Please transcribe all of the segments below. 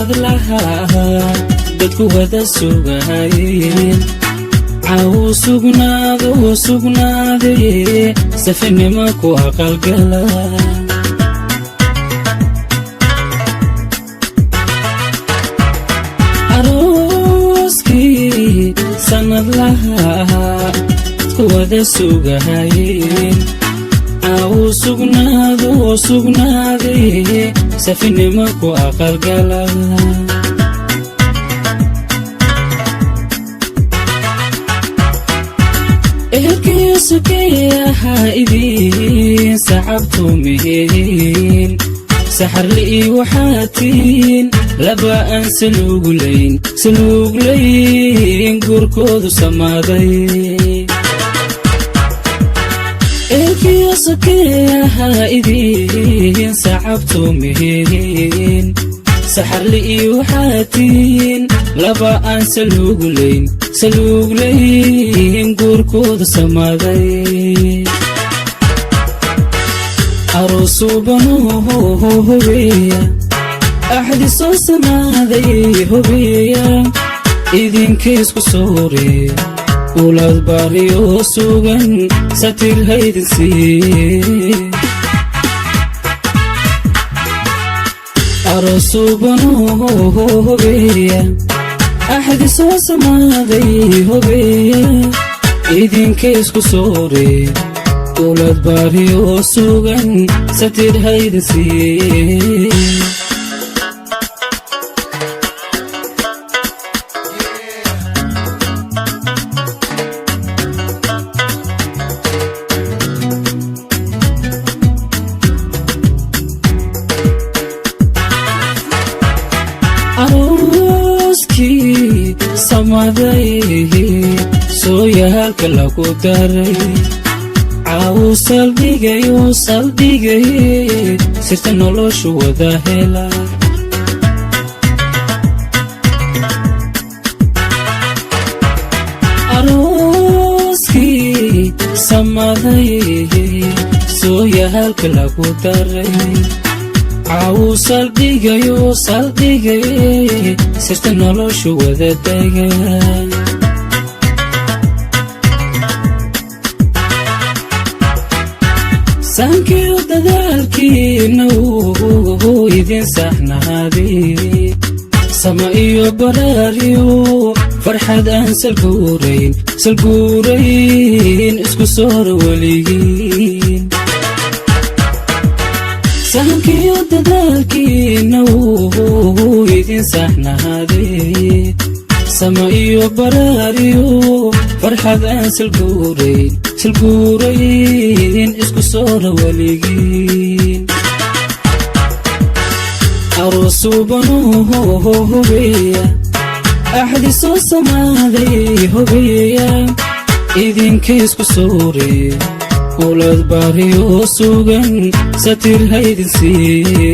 sanad lahaa dadku wada sugaayeen caw sugnaaday safinima ku aqalgala arooskii sanad lahaa dadku wada sugaayeen caw sugnaaday safinima ku aqalgala ehelkiisukeeyaha idiin sacabtumiheen saxarli'i waxaatiin laba aan saluuglayn guurkoodu samaaday ehelkiisukeeyaha idiin sacabtumiheen saxarli'i waxaatiin laba aan saluuglayn guurkooda samaaday arosuubanuhu hubeeya axdi soo samaaday hubeeya idinkaysku soore ulaad baariyoo sugan satir haydin siiye arosuubanuhu hubeeya axdi soo samaaday hubeeya idinkaysku soore ulaad baariyoo sugan satir haydin siiye arooskii samaday sooyaalka lagu daray caw saldhigay sirta noloshu wada hela arooskii samaday sooyaalka lagu daray caw saldhigay sirta noloshu wada dega saankiyo dadaalkiina wuu idin saxnaaday sama iyo baraariyo farxad aan salguurayn isku soora weligiin saankiyo dadaalkiina wuu idin saxnaaday sama iyo baraariyo farxad aan salguurayn isku soora weligiin arosuubanuhu hubeeya axdi soo samaaday hubeeya idinkaysku soore ulaad baariyoo sugan satir haydin siiye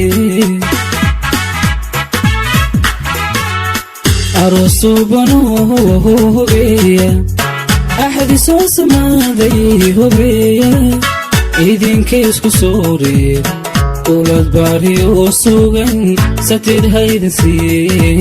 arosuubanuhu hubeeya axdi soo samaaday hubeeya idinkaysku soore ulaad baariyoo sugan satir haydin siiye